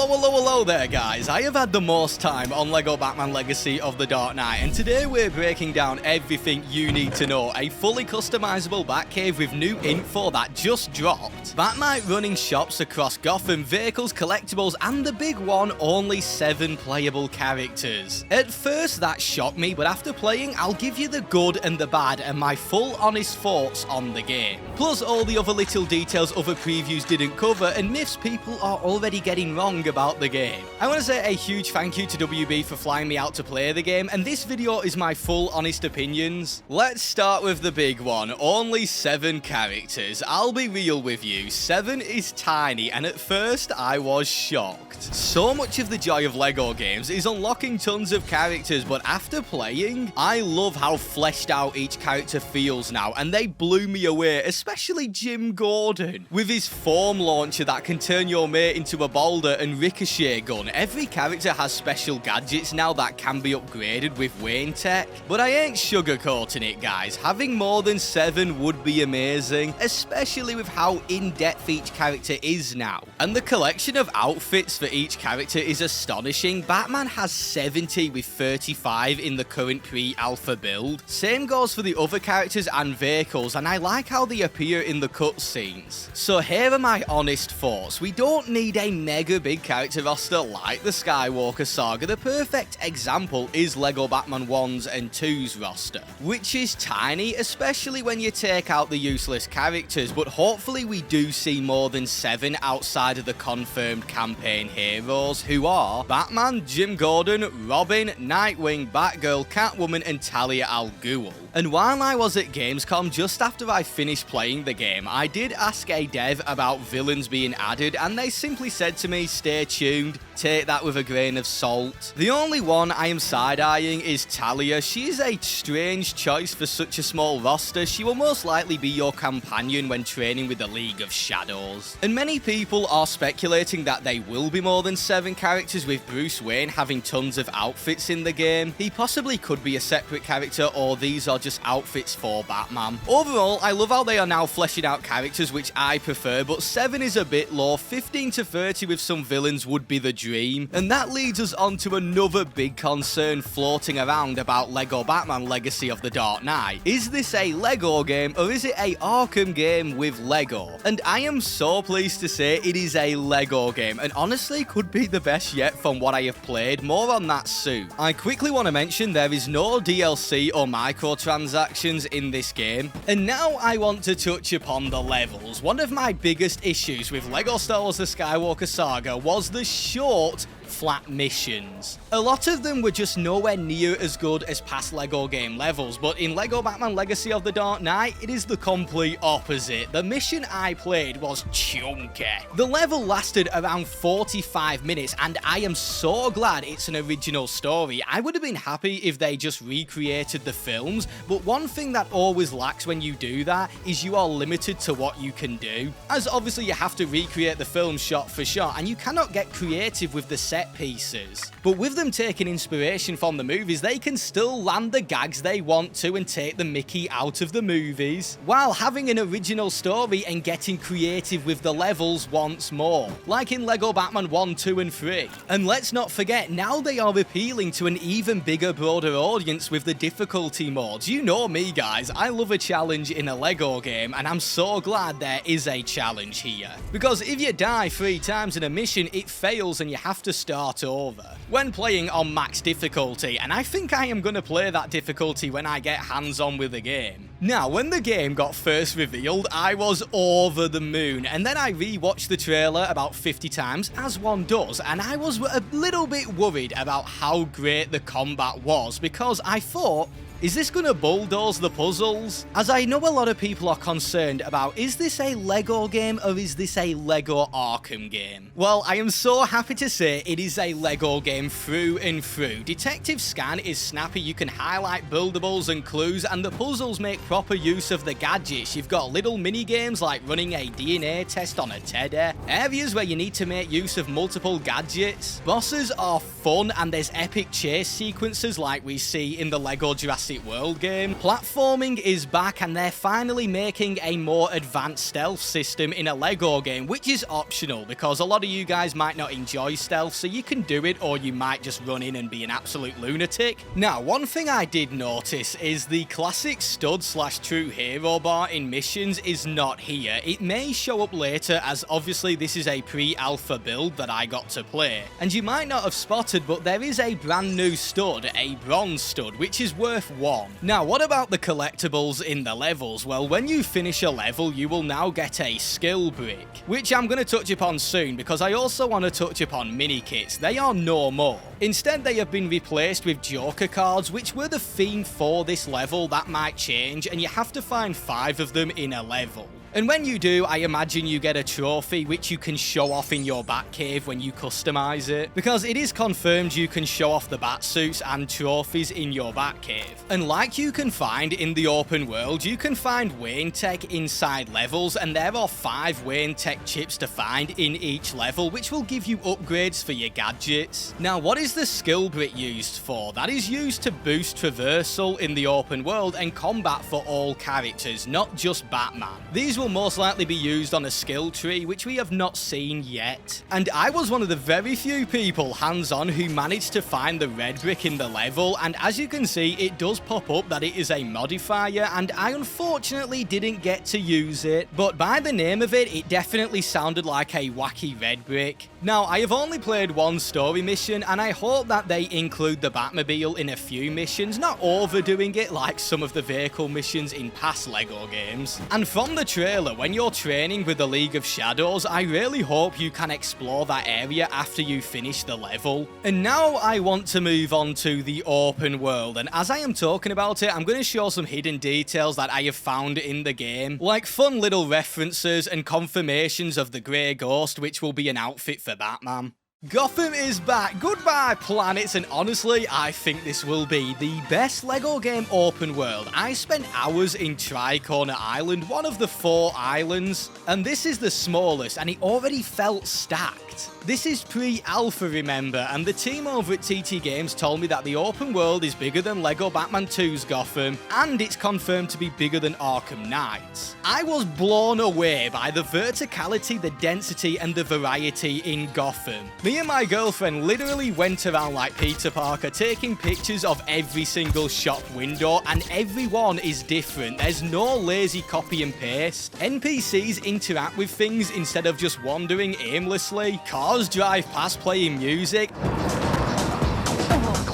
Hello there guys, I have had the most time on LEGO Batman Legacy of the Dark Knight, and today we're breaking down everything you need to know. A fully customizable Batcave with new info that just dropped. Batmite running shops across Gotham, vehicles, collectibles, and the big one, only 7 playable characters. At first that shocked me, but after playing I'll give you the good and the bad and my full honest thoughts on the game. Plus all the other little details other previews didn't cover and myths people are already getting wrong about the game. I want to say a huge thank you to WB for flying me out to play the game, and this video is my full honest opinions. Let's start with the big one, only 7 characters. I'll be real with you, 7 is tiny, and at first I was shocked. So much of the joy of LEGO games is unlocking tons of characters, but after playing, I love how fleshed out each character feels now, and they blew me away, especially Jim Gordon. With his form launcher that can turn your mate into a boulder and ricochet gun, every character has special gadgets now that can be upgraded with Wayne tech. But I ain't sugarcoating it guys, having more than 7 would be amazing, especially with how in-depth each character is now. And the collection of outfits for each character is astonishing. Batman has 70 with 35 in the current pre-alpha build. Same goes for the other characters and vehicles, and I like how they appear in the cutscenes. So here are my honest thoughts. We don't need a mega big character roster like the Skywalker Saga. The perfect example is LEGO Batman 1's and 2's roster, which is tiny, especially when you take out the useless characters, but hopefully we do see more than 7 outside of the confirmed campaign heroes, who are Batman, Jim Gordon, Robin, Nightwing, Batgirl, Catwoman, and Talia al Ghul. And while I was at Gamescom, just after I finished playing the game, I did ask a dev about villains being added, and they simply said to me, stay tuned, take that with a grain of salt. The only one I am side-eyeing is Talia. She is a strange choice for such a small roster. She will most likely be your companion when training with the League of Shadows. And many people are speculating that they will be more than 7 characters, with Bruce Wayne having tons of outfits in the game. He possibly could be a separate character, or these are just outfits for Batman. Overall, I love how they are now fleshing out characters, which I prefer, but 7 is a bit low. 15 to 30 with some villains would be the dream. And that leads us on to another big concern floating around about LEGO Batman Legacy of the Dark Knight. Is this a LEGO game, or is it a Arkham game with LEGO? And I am so pleased to say it is a LEGO game, and honestly could be the best yet from what I have played. More on that soon. I quickly want to mention there is no DLC or microtransactions in this game. And now I want to touch upon the levels. One of my biggest issues with LEGO Star Wars The Skywalker Saga was the short, flat missions. A lot of them were just nowhere near as good as past LEGO game levels, but in LEGO Batman Legacy of the Dark Knight, it is the complete opposite. The mission I played was chunky. The level lasted around 45 minutes, and I am so glad it's an original story. I would have been happy if they just recreated the films, but one thing that always lacks when you do that is you are limited to what you can do, as obviously you have to recreate the film shot for shot, and you cannot get creative with the set pieces. But with them taking inspiration from the movies, they can still land the gags they want to and take the mickey out of the movies, while having an original story and getting creative with the levels once more, like in LEGO Batman 1, 2, and 3. And let's not forget, now they are appealing to an even bigger, broader audience with the difficulty modes. You know me guys, I love a challenge in a LEGO game, and I'm so glad there is a challenge here. Because if you die 3 times in a mission, it fails and you have to start over when playing on max difficulty, and I think I am going to play that difficulty when I get hands-on with the game. Now, when the game got first revealed, I was over the moon, and then I re-watched the trailer about 50 times, as one does, and I was a little bit worried about how great the combat was, because I thought, is this gonna bulldoze the puzzles? As I know a lot of people are concerned about, is this a LEGO game or is this a LEGO Arkham game? Well, I am so happy to say it is a LEGO game through and through. Detective Scan is snappy, you can highlight buildables and clues, and the puzzles make proper use of the gadgets. You've got little mini games like running a DNA test on a teddy, areas where you need to make use of multiple gadgets. Bosses are fun, and there's epic chase sequences like we see in the LEGO Jurassic Jurassic World game. Platforming is back, and they're finally making a more advanced stealth system in a LEGO game, which is optional because a lot of you guys might not enjoy stealth, so you can do it, or you might just run in and be an absolute lunatic. Now, one thing I did notice is the classic stud/true hero bar in missions is not here. It may show up later, as obviously this is a pre-alpha build that I got to play. And you might not have spotted, but there is a brand new stud, a bronze stud, which is worth 1. Now, what about the collectibles in the levels? Well, when you finish a level, you will now get a skill brick, which I'm going to touch upon soon because I also want to touch upon mini kits. They are no more. Instead, they have been replaced with Joker cards, which were the theme for this level. That might change, and you have to find 5 of them in a level. And when you do, I imagine you get a trophy which you can show off in your Batcave when you customize it, because it is confirmed you can show off the Batsuits and trophies in your Batcave. And like you can find in the open world, you can find Wayne Tech inside levels, and there are 5 Wayne Tech chips to find in each level, which will give you upgrades for your gadgets. Now, what is the skill brick used for? That is used to boost traversal in the open world and combat for all characters, not just Batman. These will most likely be used on a skill tree, which we have not seen yet. And I was one of the very few people hands-on who managed to find the red brick in the level, and as you can see, it does pop up that it is a modifier, and I unfortunately didn't get to use it, but by the name of it, it definitely sounded like a wacky red brick. Now, I have only played one story mission, and I hope that they include the Batmobile in a few missions, not overdoing it like some of the vehicle missions in past LEGO games. And from the trailer, when you're training with the League of Shadows, I really hope you can explore that area after you finish the level. And now I want to move on to the open world, and as I am talking about it, I'm going to show some hidden details that I have found in the game, like fun little references and confirmations of the Grey Ghost, which will be an outfit for Batman. Gotham is back, goodbye planets, and honestly, I think this will be the best LEGO game open world. I spent hours in Tricorner Island, one of the 4 islands, and this is the smallest, and it already felt stacked. This is pre-alpha, remember, and the team over at TT Games told me that the open world is bigger than LEGO Batman 2's Gotham, and it's confirmed to be bigger than Arkham Knight's. I was blown away by the verticality, the density, and the variety in Gotham. Me and my girlfriend literally went around like Peter Parker, taking pictures of every single shop window, and every one is different. There's no lazy copy and paste. NPCs interact with things instead of just wandering aimlessly. Cars drive past playing music.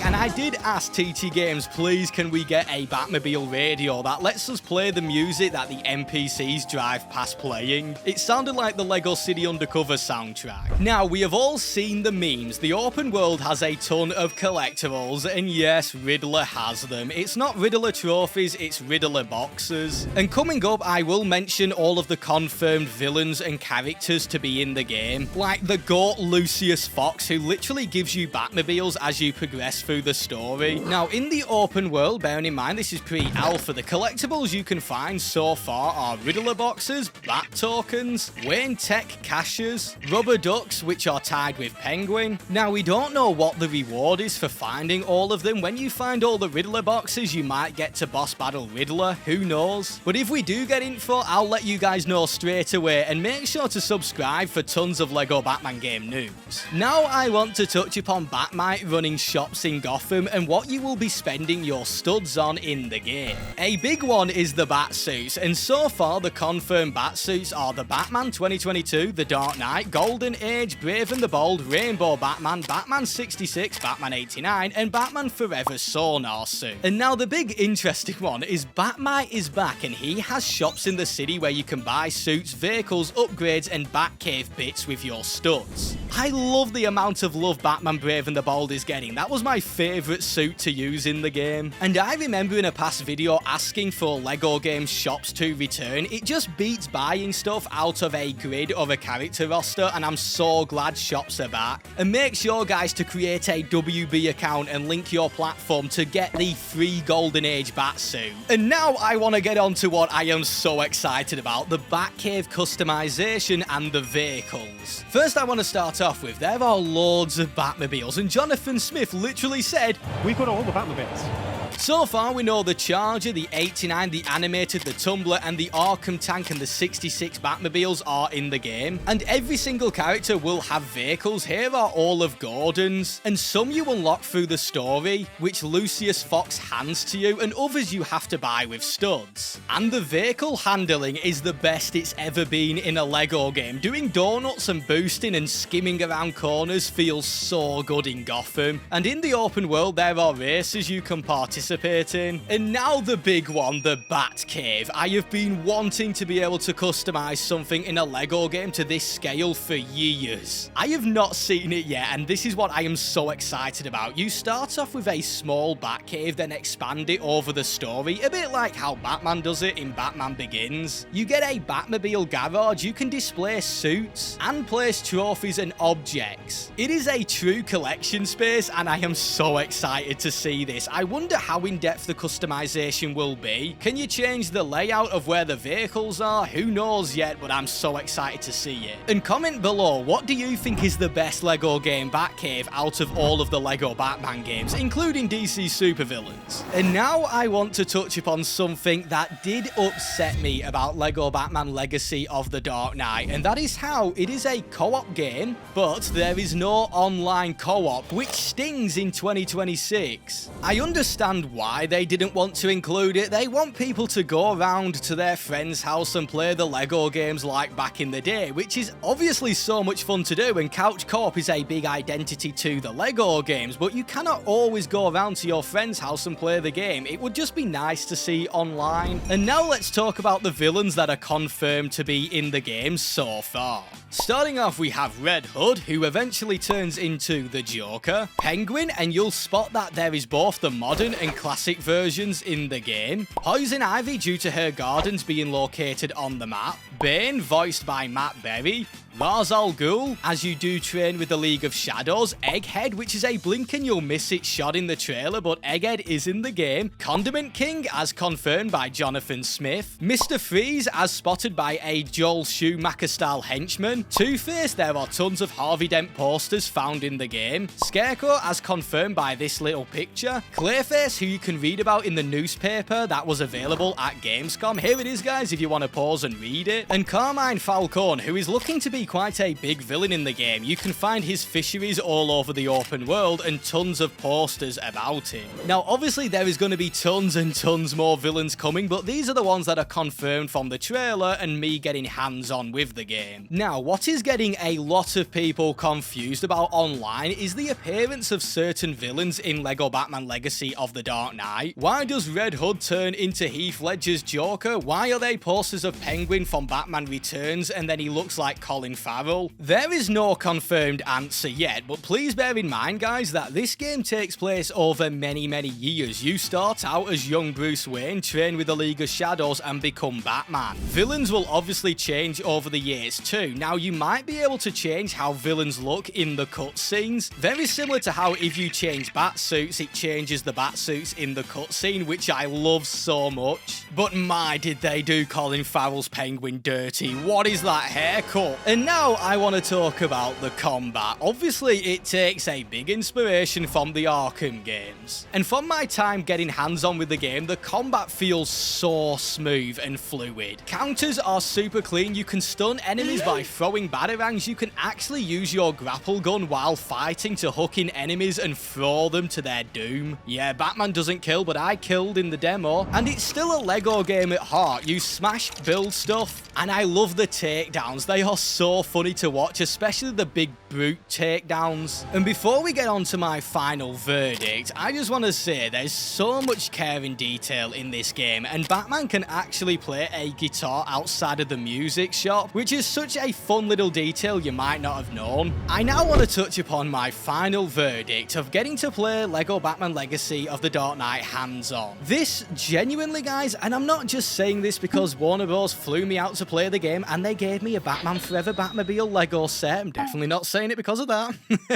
And I did ask TT Games, please can we get a Batmobile radio that lets us play the music that the NPCs drive past playing? It sounded like the Lego City Undercover soundtrack. Now, we have all seen the memes. The open world has a ton of collectibles, and yes, Riddler has them. It's not Riddler trophies, it's Riddler boxes. And coming up, I will mention all of the confirmed villains and characters to be in the game, like the GOAT Lucius Fox, who literally gives you Batmobiles as you progress through the story. Now, in the open world, bearing in mind this is pre-alpha, the collectibles you can find so far are Riddler boxes, Bat tokens, Wayne Tech caches, rubber ducks which are tied with Penguin. Now, we don't know what the reward is for finding all of them. When you find all the Riddler boxes, you might get to boss battle Riddler, who knows? But if we do get info, I'll let you guys know straight away, and make sure to subscribe for tons of LEGO Batman game news. Now I want to touch upon Batmite running shops in Gotham and what you will be spending your studs on in the game. A big one is the Batsuits, and so far the confirmed Batsuits are the Batman 2022, The Dark Knight, Golden Age, Brave and the Bold, Rainbow Batman, Batman 66, Batman 89, and Batman Forever Sonar suit. And now the big interesting one is Batmite is back, and he has shops in the city where you can buy suits, vehicles, upgrades, and Batcave bits with your studs. I love the amount of love Batman Brave and the Bold is getting. That was my favourite suit to use in the game. And I remember in a past video asking for LEGO Games shops to return. It just beats buying stuff out of a grid or a character roster, and I'm so glad shops are back. And make sure, guys, to create a WB account and link your platform to get the free Golden Age Batsuit. And now I want to get on to what I am so excited about, the Batcave customization and the vehicles. First, I want to start off with, there are loads of Batmobiles, and Jonathan Smith literally said, "We've got all the Batmobiles." So far, we know the Charger, the 89, the Animated, the Tumbler, and the Arkham Tank and the 66 Batmobiles are in the game. And every single character will have vehicles. Here are all of Gordon's. And some you unlock through the story, which Lucius Fox hands to you, and others you have to buy with studs. And the vehicle handling is the best it's ever been in a LEGO game. Doing donuts and boosting and skimming around corners feels so good in Gotham. And in the open world, there are races you can participate in. And now the big one, the Batcave. I have been wanting to be able to customize something in a LEGO game to this scale for years. I have not seen it yet, and this is what I am so excited about. You start off with a small Batcave, then expand it over the story, a bit like how Batman does it in Batman Begins. You get a Batmobile garage, you can display suits, and place trophies and objects. It is a true collection space, and I am so excited to see this. I wonder how in-depth the customization will be. Can you change the layout of where the vehicles are? Who knows yet, but I'm so excited to see it. And comment below, what do you think is the best LEGO game Batcave out of all of the LEGO Batman games, including DC supervillains? And now I want to touch upon something that did upset me about LEGO Batman Legacy of the Dark Knight, and that is how it is a co-op game, but there is no online co-op, which stings in 2026. I understand why they didn't want to include it. They want people to go around to their friend's house and play the LEGO games like back in the day, which is obviously so much fun to do, and couch co-op is a big identity to the LEGO games, but you cannot always go around to your friend's house and play the game. It would just be nice to see online. And now let's talk about the villains that are confirmed to be in the game so far. Starting off, we have Red Hood, who eventually turns into the Joker, Penguin, and you'll spot that there is both the modern and classic versions in the game, Poison Ivy due to her gardens being located on the map, Bane, voiced by Matt Berry, Ra's al Ghul, as you do train with the League of Shadows, Egghead, which is a blink and you'll miss it shot in the trailer, but Egghead is in the game, Condiment King, as confirmed by Jonathan Smith, Mr. Freeze, as spotted by a Joel Schumacher-style henchman, Two-Face, there are tons of Harvey Dent posters found in the game, Scarecrow, as confirmed by this little picture, Clayface, who you can read about in the newspaper that was available at Gamescom. Here it is, guys, if you want to pause and read it, and Carmine Falcone, who is looking to be quite a big villain in the game. You can find his fisheries all over the open world and tons of posters about him. Now, obviously, there is going to be tons and tons more villains coming, but these are the ones that are confirmed from the trailer and me getting hands-on with the game. Now, what is getting a lot of people confused about online is the appearance of certain villains in LEGO Batman Legacy of the Dark Knight. Why does Red Hood turn into Heath Ledger's Joker? Why are they posters of Penguin from Batman Returns and then he looks like Colin Farrell? There is no confirmed answer yet, but please bear in mind, guys, that this game takes place over many years. You start out as young Bruce Wayne, train with the League of Shadows, and become Batman. Villains will obviously change over the years too. Now, you might be able to change how villains look in the cutscenes, very similar to how if you change bat suits, it changes the bat suits in the cutscene, which I love so much. But my, did they do Colin Farrell's Penguin dirty. What is that haircut? And now I want to talk about the combat. Obviously, it takes a big inspiration from the Arkham games. And from my time getting hands-on with the game, the combat feels so smooth and fluid. Counters are super clean. You can stun enemies by throwing batarangs. You can actually use your grapple gun while fighting to hook in enemies and throw them to their doom. Yeah, Batman doesn't kill, but I killed in the demo. And it's still a LEGO game at heart. You smash, build stuff, and I love the takedowns. They are so funny to watch, especially the big brute takedowns. And before we get on to my final verdict, I just want to say there's so much care and detail in this game, and Batman can actually play a guitar outside of the music shop, which is such a fun little detail you might not have known. I now want to touch upon my final verdict of getting to play LEGO Batman Legacy of the Dark Knight hands-on. This genuinely, guys, and I'm not just saying this because Warner Bros. Flew me out to to play the game, and they gave me a Batman Forever Batmobile Lego set. I'm definitely not saying it because of that.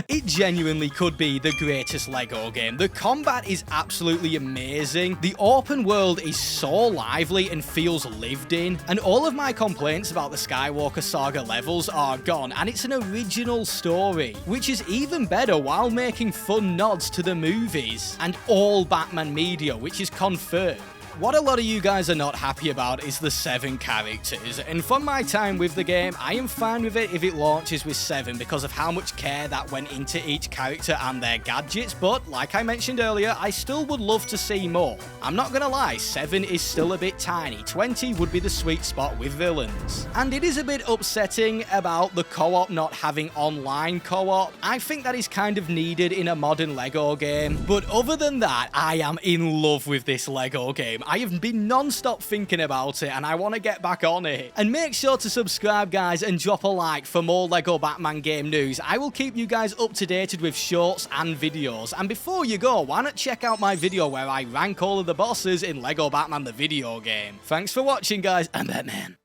It genuinely could be the greatest Lego game. The combat is absolutely amazing. The open world is so lively and feels lived in. And all of my complaints about the Skywalker Saga levels are gone, and it's an original story, which is even better while making fun nods to the movies and all Batman media, which is confirmed. What a lot of you guys are not happy about is the 7 characters, and from my time with the game, I am fine with it if it launches with 7 because of how much care that went into each character and their gadgets, but like I mentioned earlier, I still would love to see more. I'm not gonna lie, 7 is still a bit tiny, 20 would be the sweet spot with villains. And it is a bit upsetting about the co-op not having online co-op. I think that is kind of needed in a modern Lego game, but other than that, I am in love with this Lego game. I have been non-stop thinking about it and I want to get back on it. And make sure to subscribe, guys, and drop a like for more Lego Batman game news. I will keep you guys up to date with shorts and videos. And before you go, why not check out my video where I rank all of the bosses in Lego Batman the video game. Thanks for watching, guys. I'm Batman.